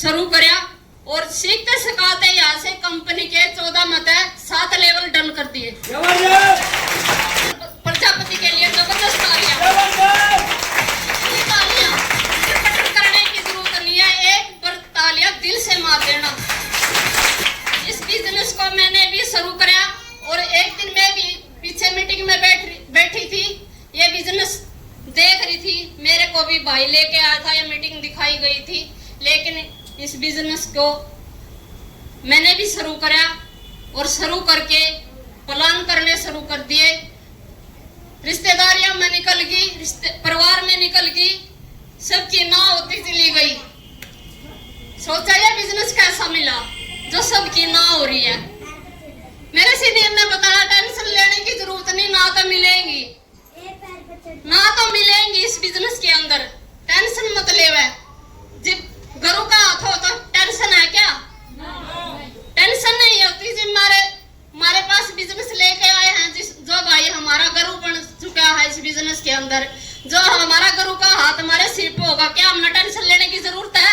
शुरू करया और सीखते सिखाते यहाँ से कंपनी के 14 मत 7 लेवल डन कर दिए। प्रजापति के लिए जबरदस्त तालियां करने की जरूरत नहीं है, एक बार तालियां दिल से मार देना। इस बिजनेस को मैंने भी शुरू कराया और एक दिन मैं भी पीछे मीटिंग में बैठी थी, ये बिजनेस देख रही थी। मेरे को भी भाई लेके आया था, ये मीटिंग दिखाई गई थी, लेकिन इस बिजनेस को मैंने भी शुरू कराया और शुरू करके प्लान करने शुरू कर दिए। रिश्तेदारियां में निकल गई, परिवार में निकल गई, सबकी ना होती चली गई। सोचा ये बिजनेस कैसा मिला जो सबकी ना हो रही है। मेरे सीनियर ने बताया टेंशन लेने की जरूरत नहीं, ना तो मिलेंगी इस बिजनेस के अंदर, टेंशन मत लेवे। जब गुरु का हाथ हो तो टेंशन है क्या? टेंशन नहीं होती। जब हमारे पास बिजनेस लेके आए हैं, जो भाई हमारा गुरु बन चुका है इस बिजनेस के अंदर, जो हमारा गुरु का हाथ हमारे सिर पे होगा, क्या हमने टेंशन लेने की जरूरत है?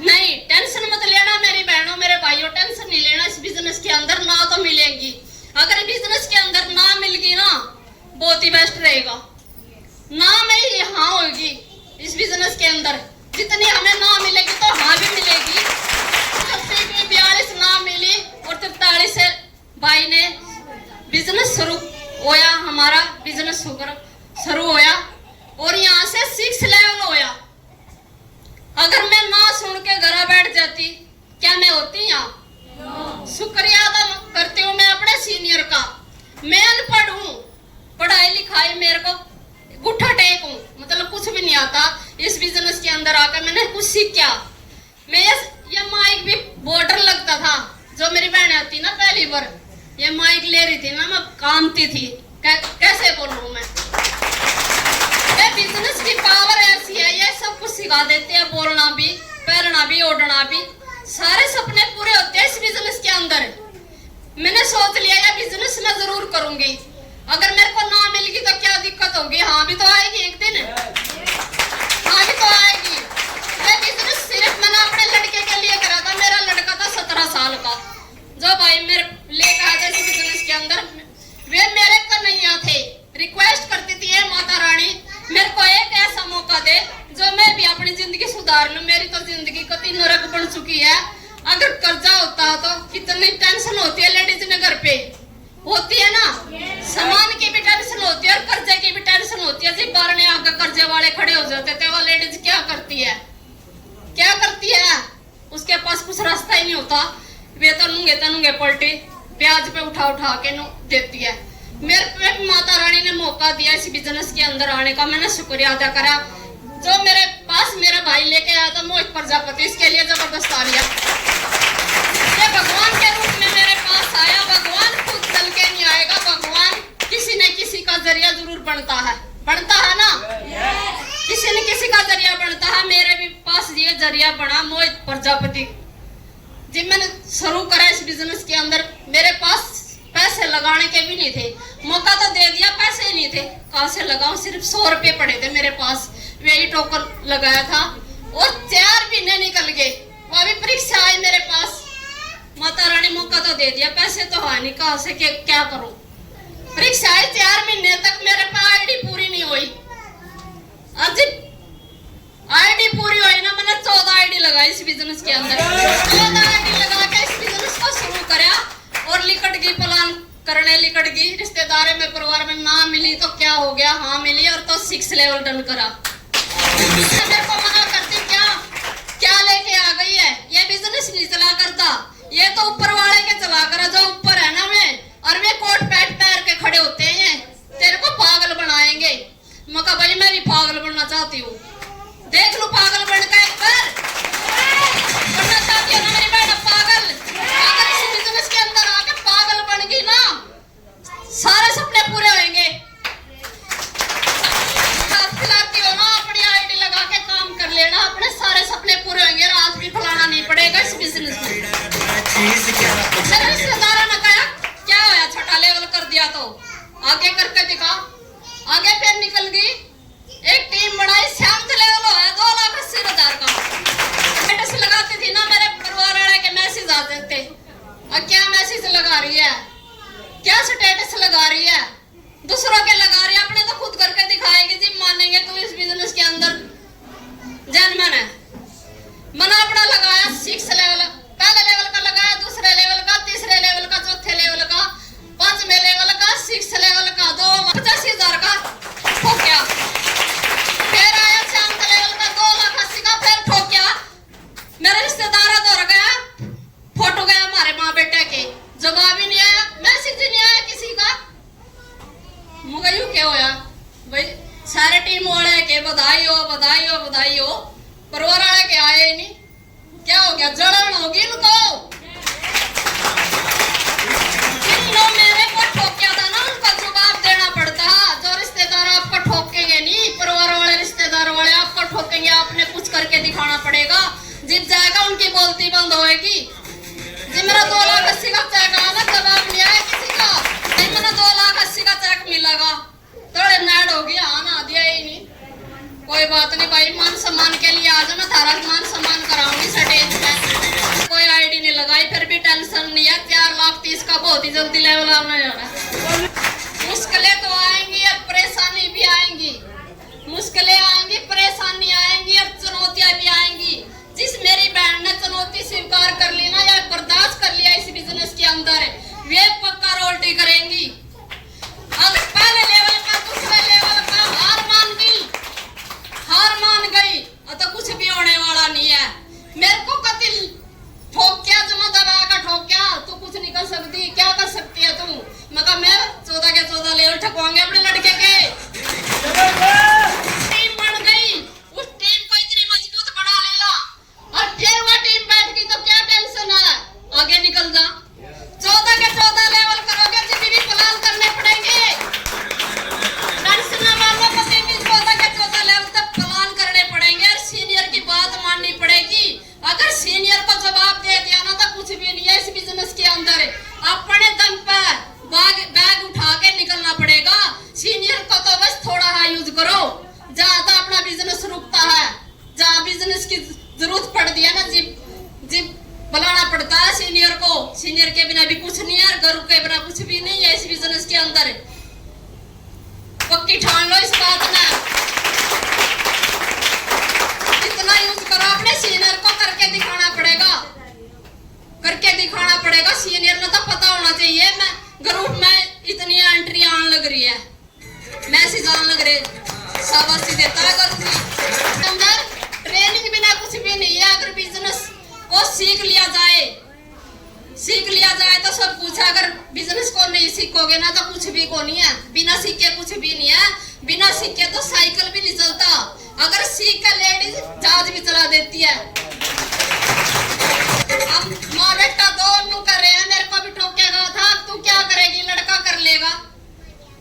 नहीं, टेंशन मत लेना मेरी बहनों मेरे भाइयों, टेंशन नहीं लेना। इस बिजनेस के अंदर ना तो मिलेंगी, अगर बिजनेस के अंदर ना मिल गई ना बहुत ही बेस्ट रहेगा। ना में हाँ होगी इस बिजनेस के अंदर, जितनी हमें ना मिलेगी तो हाँ भी मिलेगी। 42 ना मिली और 43 से भाई ने बिजनेस शुरू होया, हमारा बिजनेस शुरू होया और यहाँ से 6 लेवल होया। अगर मैं ना सुन के घर बैठ जाती क्या मैं होती यहाँ? शुक्रिया अदा करती हूँ मैं अपने सीनियर का। मैं अनपढ़ हूँ, पढ़ाई लिखाई मेरे को गुठा टेक हूँ, मतलब कुछ भी नहीं आता। इस बिजनेस के अंदर आकर मैंने कुछ सीखा। मैं ये माइक भी बॉर्डर लगता था, जो मेरी बहन आती ना पहली बार ये माइक ले रही थी ना, मैं कामती थी कैसे बोलूँ मैं। ये बिजनेस की पावर ऐसी है, ये सब कुछ सिखा देते हैं, बोलना भी, पैरना भी, ओढ़ना भी, सारे सपने पूरे होते हैं इस बिजनेस के अंदर। मैंने सोच लिया ये बिजनेस मैं जरूर करूंगी, अगर मेरे को ना मिलेगी तो क्या दिक्कत होगी? हाँ भी तो आएगी एक दिन, हाँ भी तो आएगी। ये बिजनेस सिर्फ मैंने अपने लड़के के लिए करा था। मेरा लड़का था 17 साल का, जो भाई मेरे लेकर आए थे इस बिजनेस के अंदर, वे मेरे कन्हैया थे। रिक्वेस्ट करती थी ये माता रानी मेरे को एक ऐसा मौका दे जो मैं भी अपनी जिंदगी सुधार लूं। मेरी तो जिंदगी कति नरक बन चुकी है। अगर कर्जा होता तो कितनी टेंशन होती है लेडीज में, घर पे होती है ना, सामान की भी टेंशन होती है और कर्जे की भी टेंशन होती है। जब बारने आगे कर्जे वाले खड़े हो जाते थे, वो लेडीज क्या करती है? उसके पास कुछ रास्ता ही नहीं होता, वे तो नूंगे पलटी ब्याज पे उठा के देती है। मेरे पे माता रानी ने मौका दिया इस बिजनेस के अंदर आने का, मैंने शुक्रिया अदा करा। जो मेरे पास मेरा भाई लेके आया था मोहित प्रजापति, इसके लिए जबरदस्त तालियां। ये भगवान के रूप में मेरे पास आया। भगवान खुद चल के नहीं आएगा, भगवान किसी न किसी का जरिया जरूर बनता है ना, किसी न किसी का जरिया बनता है। मेरे भी पास ये जरिया बना मोहित प्रजापति। जब मैंने शुरू करा इस बिजनेस के अंदर, मेरे पास पैसे लगाने के भी नहीं थे, मौका तो दे दिया, पैसे ही नहीं थे, कहाँ से लगाऊं? सिर्फ 100 रुपए पड़े थे मेरे पास, वही टोकन लगाया था और 4 महीने निकल गए। वो भी परीक्षा आई मेरे पास, माता रानी मौका तो दे दिया, पैसे तो है नहीं, कहाँ से क्या करूं? परीक्षा आई, 4 महीने तक मेरे पास आईडी पूरी नहीं हुई। आज आईडी पूरी हुई ना, मैंने 14 आईडी लगाई इस बिजनेस के अंदर। 14 आईडी लगा के इस बिजनेस को शुरू कराया और लिकट गई, प्लान करने लिकट गई। रिश्तेदारों में परिवार में ना मिली तो क्या हो गया? हाँ मिली और तो 6 लेवल डन करा। मेरे को मना करती क्या लेके आ गई है? ये बिजनेस नहीं चला करता, ये तो ऊपर वाले के चला कर, जो ऊपर है ना वे, और वे कोट पैंट पहन के खड़े होते हैं, तेरे को पागल बनाएंगे। मैं कहा भाई मैं भी पागल बनना चाहती हूँ, देख लो पागल बनकर एक बार बनना चाहती है ना मेरी बहन पागल। अगर इस बिजनेस के अंदर आके पागल बन गई ना, सारे सपने पूरे होंगे। खिलाती हो ना, अपनी आईडी लगा के काम कर लेना, अपने सारे सपने पूरे होंगे, रात भी फैलाना नहीं पड़ेगा इस बिजनेस में। रिश्तेदारों ने कहा क्या होया, छोटा लेवल कर दिया तो आगे करके दिखा। आगे फिर निकल गई, एक टीम बनाई, 7 लेवल होया 2,80,000 का। स्टेटस लगा देते। अब क्या मैसेज लगा रही है, क्या स्टेटस लगा रही है, दूसरों के लगा रही है, अपने तो खुद करके दिखाएगी जी। मानेंगे तुम इस बिजनेस के अंदर जनमन है। मना अपना लगाया 6 लेवल, पहले लेवल का लगाया, दूसरे लेवल का, तीसरे लेवल का, चौथे लेवल का, 5वें लेवल का, 6 लेवल का, 2,85,000 का ठोक्या। फिर आया 7 लेवल का 2,80,000 का, फिर ठोक्या। मेरे रिश्तेदार दौड़ गया, फोटो गया हमारे माँ बेटे के, जवाब ही नहीं आया, मैसेज ही नहीं आया किसी का। मुझे यूं क्या होया भाई, सारे टीम वाले के बधाई हो बधाई हो बधाई हो, परिवार वाले के आए ही नहीं। क्या हो गया, जलन होगी इनको। जिन मेरे को ठोकिया था ना, उनका जवाब देना पड़ता। जो रिश्तेदार आपको ठोकेंगे नहीं, परिवार वाले रिश्तेदार वाले आपको ठोकेंगे, आपने कुछ करके दिखाना पड़ेगा। जित जाएगा उनकी बोलती बंद होएगी। जी मेरा 2,80,000 का चेक आया ना, जवाब नहीं आया किसी का। नहीं मैंने 2,80,000 का चेक मिलेगा, थोड़े नाड़ हो गया, आना दिया ही नहीं। कोई बात नहीं भाई, मान सम्मान के लिए आज मैं थारा मान सम्मान कराऊंगी स्टेज पे। कोई आईडी नहीं लगाई, फिर भी टेंशन नहीं है। 4,30,000 का बहुत ही जल्दी लेवल आना जा रहा है। मुश्किलें तो आएंगी और परेशानी भी आएंगी, मुश्किलें आएंगी, परेशानी आएंगी और चुनौतियां भी आएंगी। जिस मेरी बहन ने चुनौती स्वीकार कर ली ना, या बर्दाश्त कर लिया इस बिजनेस के अंदर, वे पक्का रोल्टी करेंगी। अब पहले लेवल का, दूसरे लेवल का हार मान गई, तो कुछ भी होने वाला नहीं है। मेरे को कतिल ठोक्या, जमा दबा का ठोक्या, तू कुछ नहीं कर सकती, क्या कर सकती है तू? मैं 14 के 14 लेवल ठकवाऊंगे अपने लड़के के। टीम बन गई, उस टीम को इतनी मजबूत बना लेला, और फिर वो टीम बैठ गई तो क्या टेंशन है, आगे निकल जा। 14 के 14 लेवल करोगे, जितनी भी प्लान करने पड़ेंगे। टेंशन ना मानो, कभी भी 14 के 14 लेवल तक प्लान करने पड़ेंगे और सीनियर की बात माननी पड़ेगी। अगर सीनियर को जवाब दे दिया ना, तो कुछ भी नहीं है इस बिजनेस के अंदर। अपने दम पर बैग उठा के निकलना पड़ेगा। सीनियर को तो बस थोड़ा हा यूज करो, ज्यादा अपना बिजनेस रुकता है। जहाँ बिजनेस की जरूरत पड़ती है ना, जिप बुलाना पड़ता है सीनियर को। सीनियर के बिना भी कुछ नहीं है, गुरु के बिना कुछ भी नहीं है इस बिजनेस के अंदर। पक्की ठान लो इस बात में। इतना यूज करो, अपने सीनियर को करके दिखाना पड़ेगा, करके दिखाना पड़ेगा। सीनियर ने तो पता होना चाहिए, मैं ग्रुप में इतनी एंट्री आने लग रही है, मैसेज आने लग रहे, शाबाशी देता है ग्रुप के अंदर। ट्रेनिंग बिना कुछ भी नहीं है। अगर बिजनेस को सीख लिया जाए तो सब कुछ है। अगर बिजनेस को नहीं सीखोगे ना, तो कुछ भी को नहीं है। बिना सीखे कुछ भी नहीं है। बिना सीखे तो साइकिल भी नहीं चलता। अगर सीख कर लेडीज जहाज भी चला देती है। हम माँ बेटा दोनों कर रहे हैं, मेरे को भी ठोकेगा था, तू क्या करेगी? लड़का कर लेगा,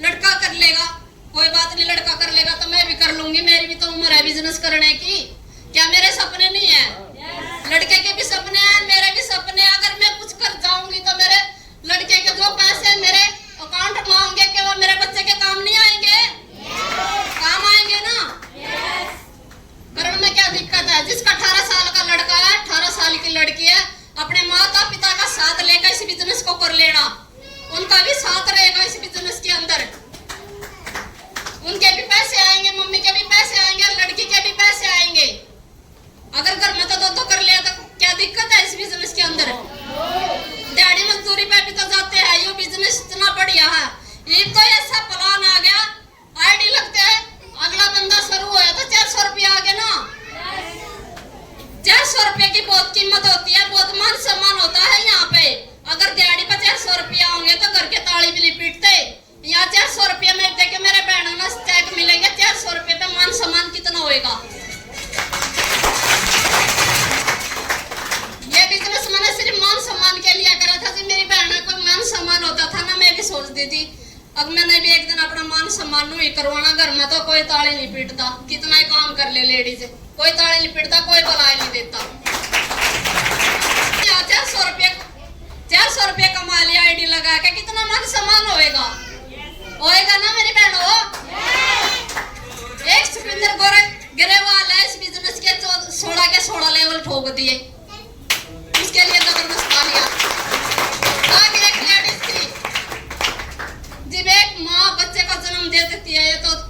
लड़का कर लेगा, कोई बात नहीं, लड़का कर लेगा तो मैं भी कर लूंगी। मेरी भी तो उम्र है बिजनेस करने की। क्या मेरे सपने नहीं है? लड़के के भी सपने हैं, मेरे भी सपने हैं। अगर मैं कुछ कर जाऊंगी तो मेरे लड़के के जो पैसे मेरे अकाउंट में होंगे, कि वो मेरे बच्चे के काम नहीं आएंगे? काम आएंगे ना। कारण में क्या दिक्कत है? जिसका 18 साल का लड़का है, 18 साल की लड़की है, अपने माता पिता का साथ लेकर इस बिजनेस को कर लेना। उनका भी साथ रहेगा इस बिजनेस के अंदर। उनके भी पैसे आएंगे, मम्मी के भी पैसे आएंगे, लड़की के भी पैसे आएंगे। अगर घर में तो कर लिया तो क्या दिक्कत है इस बिजनेस के अंदर? दिहाड़ी मजदूरी पे भी तो जाते हैं। ये बिजनेस इतना बढ़िया है। ये तो ऐसा प्लान आ गया, आईडी लगते है, अगला बंदा शुरू होया तो 400 रुपया आ गया ना। 400 रुपये की बहुत कीमत होती है, बहुत मान सम्मान होता है यहाँ पे। अगर दिहाड़ी पे 400 रुपया होंगे तो घर के ताली भी नहीं पीटते। यहाँ 400 रुपया में देखे मेरे बहनों ने चेक मिलेंगे। 400 रुपये पे मान सम्मान कितना होएगा? ये बिजनेस मैंने सिर्फ मान सम्मान के लिए करा था। मेरी बहन को मान सम्मान होता था ना, मैं भी सोचती थी अब मैंने भी एक दिन अपना मान सम्मान नहीं करवाना। घर में तो कोई ताली नहीं पीटता, कितना ही काम कर ले लेडीज, कोई ताली नहीं पीटता, कोई बलाई नहीं देता। 400 रुपये कमा लिया आईडी लगा के, कितना मान सम्मान होएगा? होएगा ना मेरी बहनों? एक सुखविंदर ग्रेवाल है, इस बिजनेस के 16 के 16 लेवल ठोक दिए। उसके लिए जबरदस्त तालियां।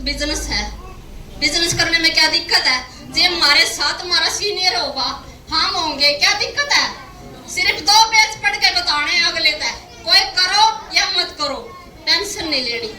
बिजनेस है, बिजनेस करने में क्या दिक्कत है? जे हमारे साथ हमारा सीनियर होगा, हम होंगे, क्या दिक्कत है? सिर्फ 2 पेज पढ़ के बताने अगले तक, कोई करो या मत करो, टेंशन नहीं लेनी।